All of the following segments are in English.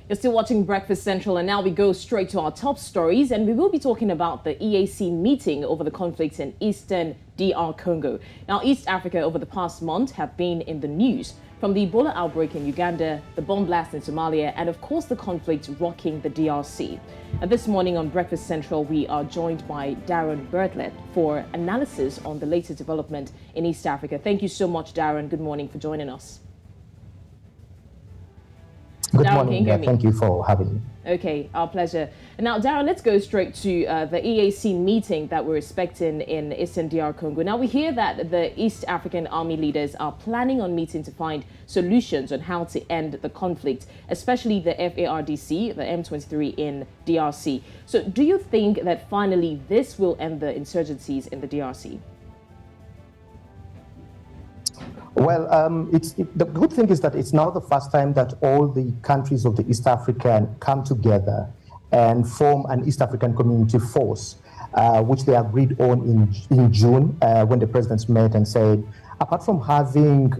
You're still watching Breakfast Central, and now we go straight to our top stories, and we will be talking about the EAC meeting over the conflicts in eastern DR Congo. Now, East Africa over the past month have been in the news, from the Ebola outbreak in Uganda, the bomb blast in Somalia, and of course the conflict rocking the DRC. And this morning on Breakfast Central, we are joined by Daron Bartlett for analysis on the latest development in East Africa. Thank you so much, Daron. Good morning for joining us. Good Daron, morning. Thank you for having me. Okay, our pleasure. And now, Daron, let's go straight to the EAC meeting that we're expecting in Eastern DR Congo. Now, we hear that the East African army leaders are planning on meeting to find solutions on how to end the conflict, especially the FARDC, the M23 in DRC. So do you think that finally this will end the insurgencies in the DRC? Well, the good thing is that it's now the first time that all the countries of the East Africa come together and form an East African Community Force, which they agreed on in June when the presidents met and said, apart from having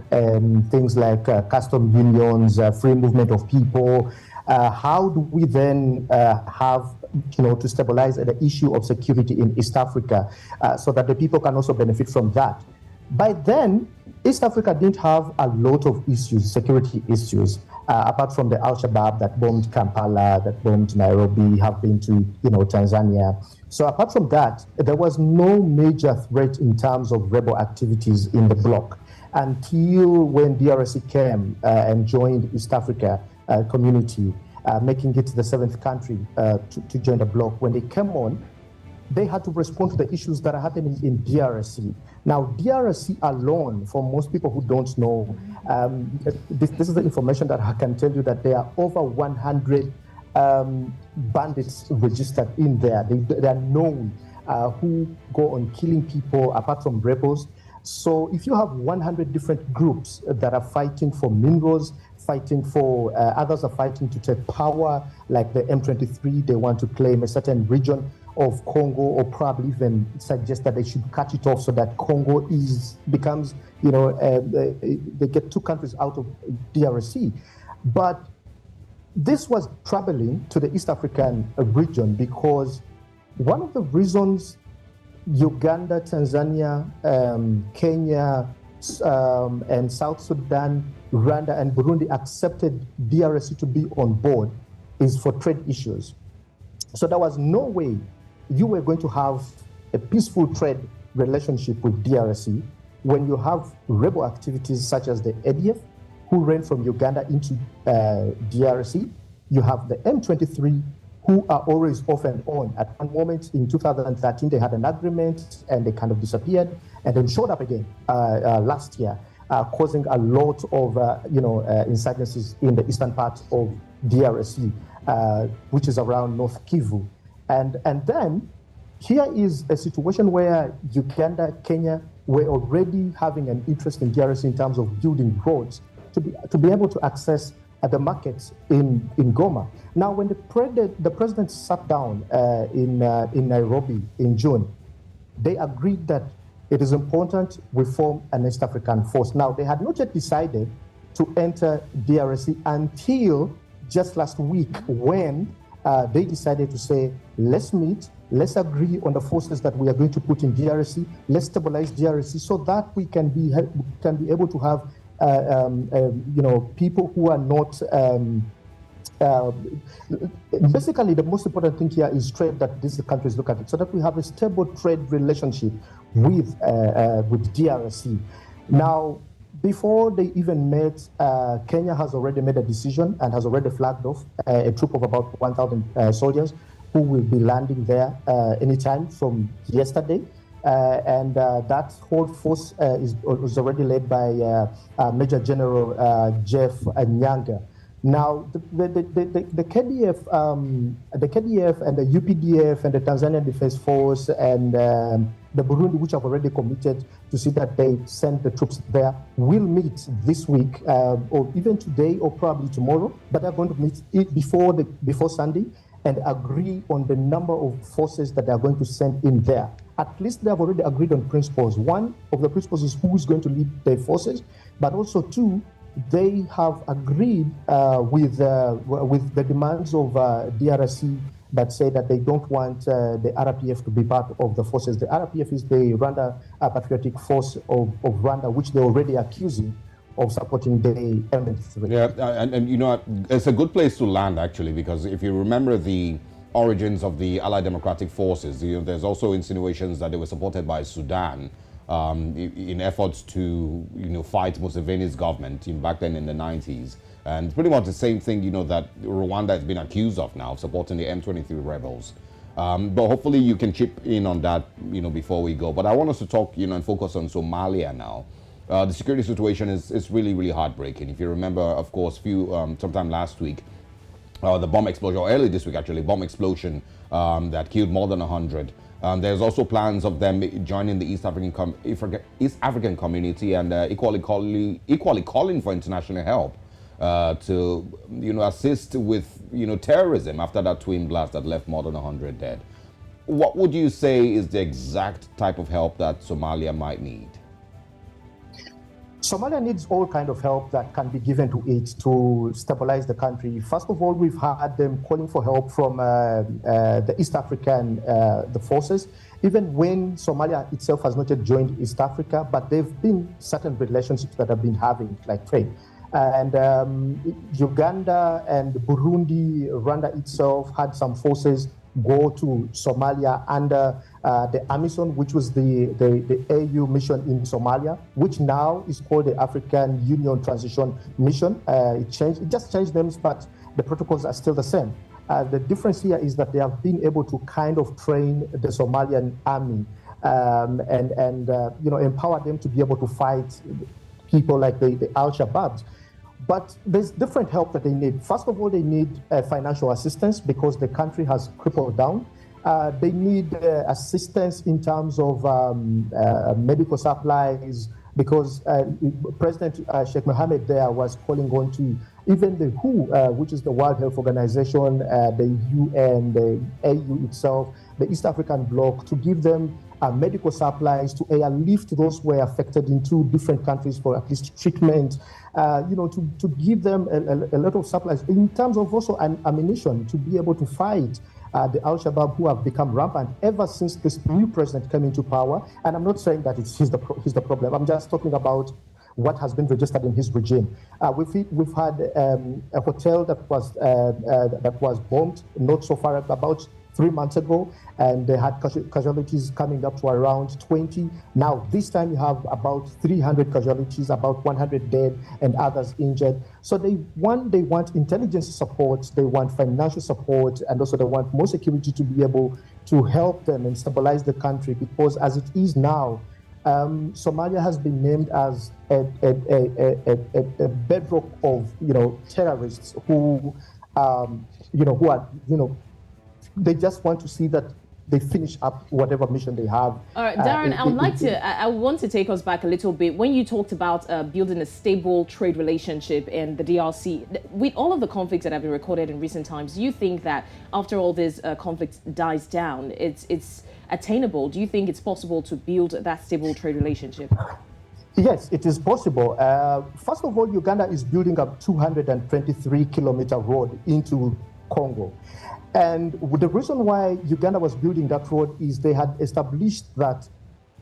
things like custom unions, free movement of people, how do we then have to stabilize the issue of security in East Africa so that the people can also benefit from that? By then, East Africa didn't have a lot of issues, security issues, apart from the Al-Shabaab that bombed Kampala, that bombed Nairobi, have been to Tanzania. So apart from that, there was no major threat in terms of rebel activities in the bloc until when DRC came and joined East Africa community, making it the seventh country to join the bloc. When they came on, they had to respond to the issues that are happening in DRC. Now, DRC alone, for most people who don't know, this is the information that I can tell you, that there are over 100 bandits registered in there. They are known who go on killing people apart from rebels. So if you have 100 different groups that are fighting for minerals, fighting for, others are fighting to take power, like the M23, they want to claim a certain region of Congo, or probably even suggest that they should cut it off so that Congo becomes, they get two countries out of DRC. But this was troubling to the East African region because one of the reasons Uganda, Tanzania, Kenya, and South Sudan, Rwanda, and Burundi accepted DRC to be on board is for trade issues. So there was no way you were going to have a peaceful trade relationship with DRC when you have rebel activities such as the ADF, who ran from Uganda into DRC. You have the M23, who are always off and on. At one moment in 2013, they had an agreement and they kind of disappeared and then showed up again last year, causing a lot of insurgencies in the eastern part of DRC, which is around North Kivu. And then here is a situation where Uganda, Kenya were already having an interest in DRC in terms of building roads to be able to access the markets in Goma. Now, when the president sat down in Nairobi in June, they agreed that it is important we form an East African force. Now, they had not yet decided to enter DRC until just last week when they decided to say, let's meet, let's agree on the forces that we are going to put in DRC, let's stabilize DRC so that we can be able to have people who are not, basically the most important thing here is trade, that these countries look at it, so that we have a stable trade relationship with DRC. Now, before they even met, Kenya has already made a decision and has already flagged off a troop of about 1,000 soldiers who will be landing there anytime from yesterday. And that whole force was already led by Major General Jeff Nyanga. Now, the KDF and the UPDF and the Tanzanian Defense Force and the Burundi, which have already committed to see that they send the troops there, will meet this week, or even today, or probably tomorrow. But they're going to meet before Sunday and agree on the number of forces that they are going to send in there. At least they have already agreed on principles. One of the principles is who is going to lead the forces, but also two, they have agreed with the demands of DRC that say that they don't want the RPF to be part of the forces. The RPF is the Rwanda Patriotic Force of Rwanda, which they're already accusing of supporting the M23. Yeah, and you know, it's a good place to land, actually, because if you remember the origins of the Allied Democratic Forces, you know, there's also insinuations that they were supported by Sudan in efforts to, you know, fight Museveni's government back then in the 90s. And pretty much the same thing, you know, that Rwanda has been accused of now, supporting the M23 rebels. But hopefully you can chip in on that, you know, before we go. But I want us to talk, you know, and focus on Somalia now. The security situation is really, really heartbreaking. If you remember, of course, sometime last week, the bomb explosion, or early this week actually, bomb explosion that killed more than 100. There's also plans of them joining the East African community and equally calling for international help to, you know, assist with, you know, terrorism after that twin blast that left more than 100 dead. What would you say is the exact type of help that Somalia might need? Somalia needs all kind of help that can be given to it to stabilize the country. First of all, we've had them calling for help from the East African the forces, even when Somalia itself has not yet joined East Africa, but there have been certain relationships that have been having, like trade. And Uganda and Burundi, Rwanda itself had some forces go to Somalia under the AMISOM, which was the AU mission in Somalia, which now is called the African Union Transition Mission. It just changed names, but the protocols are still the same. The difference here is that they have been able to kind of train the Somalian army and you know, empower them to be able to fight people like the Al-Shabaab. But there's different help that they need. First of all, they need financial assistance because the country has crippled down. They need assistance in terms of medical supplies because President Sheikh Mohammed there was calling on to even the WHO, which is the World Health Organization, the UN, the AU itself, the East African Bloc, to give them medical supplies to airlift those who were affected into different countries for at least treatment, you know, to give them a lot of supplies in terms of also ammunition to be able to fight the Al-Shabaab, who have become rampant ever since this new president came into power. And I'm not saying that he's the problem. I'm just talking about what has been registered in his regime. We've had a hotel that was bombed not so far about 3 months ago, and they had casualties coming up to around 20. Now, this time you have about 300 casualties, about 100 dead and others injured. So they want intelligence support, they want financial support, and also they want more security to be able to help them and stabilize the country, because as it is now, Somalia has been named as a bedrock of, you know, terrorists who they just want to see that they finish up whatever mission they have. All right, Daron, I want to take us back a little bit. When you talked about building a stable trade relationship in the DRC, with all of the conflicts that have been recorded in recent times, do you think that after all this conflict dies down, it's attainable? Do you think it's possible to build that stable trade relationship? Yes, it is possible. First of all, Uganda is building a 223-kilometer road into Congo. And the reason why Uganda was building that road is they had established that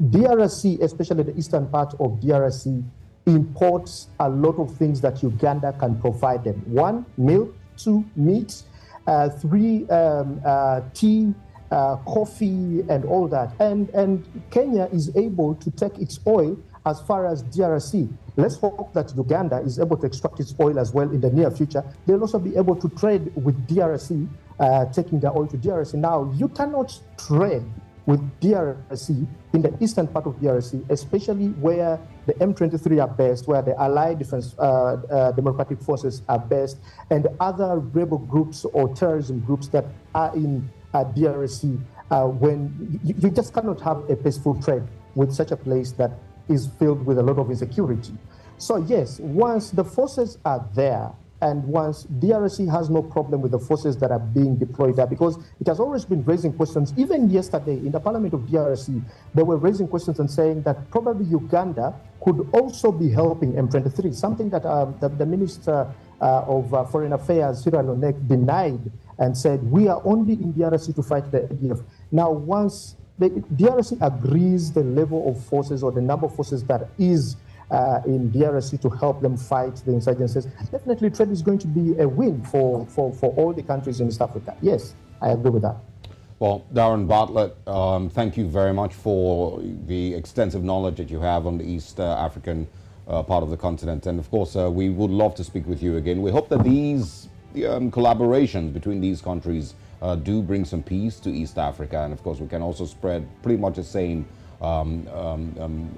DRC, especially the eastern part of DRC, imports a lot of things that Uganda can provide them. 1, milk; 2, meat; 3, tea, coffee, and all that. And Kenya is able to take its oil as far as DRC. Let's hope that Uganda is able to extract its oil as well in the near future. They'll also be able to trade with DRC, taking their oil to DRC. Now, you cannot trade with DRC in the eastern part of DRC, especially where the M23 are based, where the Allied Defense Democratic Forces are based, and other rebel groups or terrorism groups that are in DRC, when you just cannot have a peaceful trade with such a place that is filled with a lot of insecurity. So yes, once the forces are there, and once DRC has no problem with the forces that are being deployed there, because it has always been raising questions. Even yesterday in the parliament of DRC, they were raising questions and saying that probably Uganda could also be helping M23, something that the Minister of Foreign Affairs, Cyril Onek, denied and said, we are only in DRC to fight the ADF. Now, once the DRC agrees the level of forces or the number of forces that is in DRC to help them fight the insurgencies, definitely trade is going to be a win for all the countries in East Africa. Yes, I agree with that. Well, Daron Bartlett, thank you very much for the extensive knowledge that you have on the East African part of the continent. And of course, we would love to speak with you again. We hope that these collaborations between these countries do bring some peace to East Africa. And of course, we can also spread pretty much the same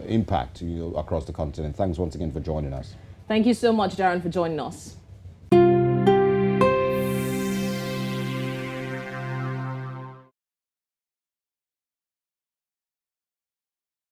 impact across the continent. Thanks once again for joining us. Thank you so much, Daron, for joining us.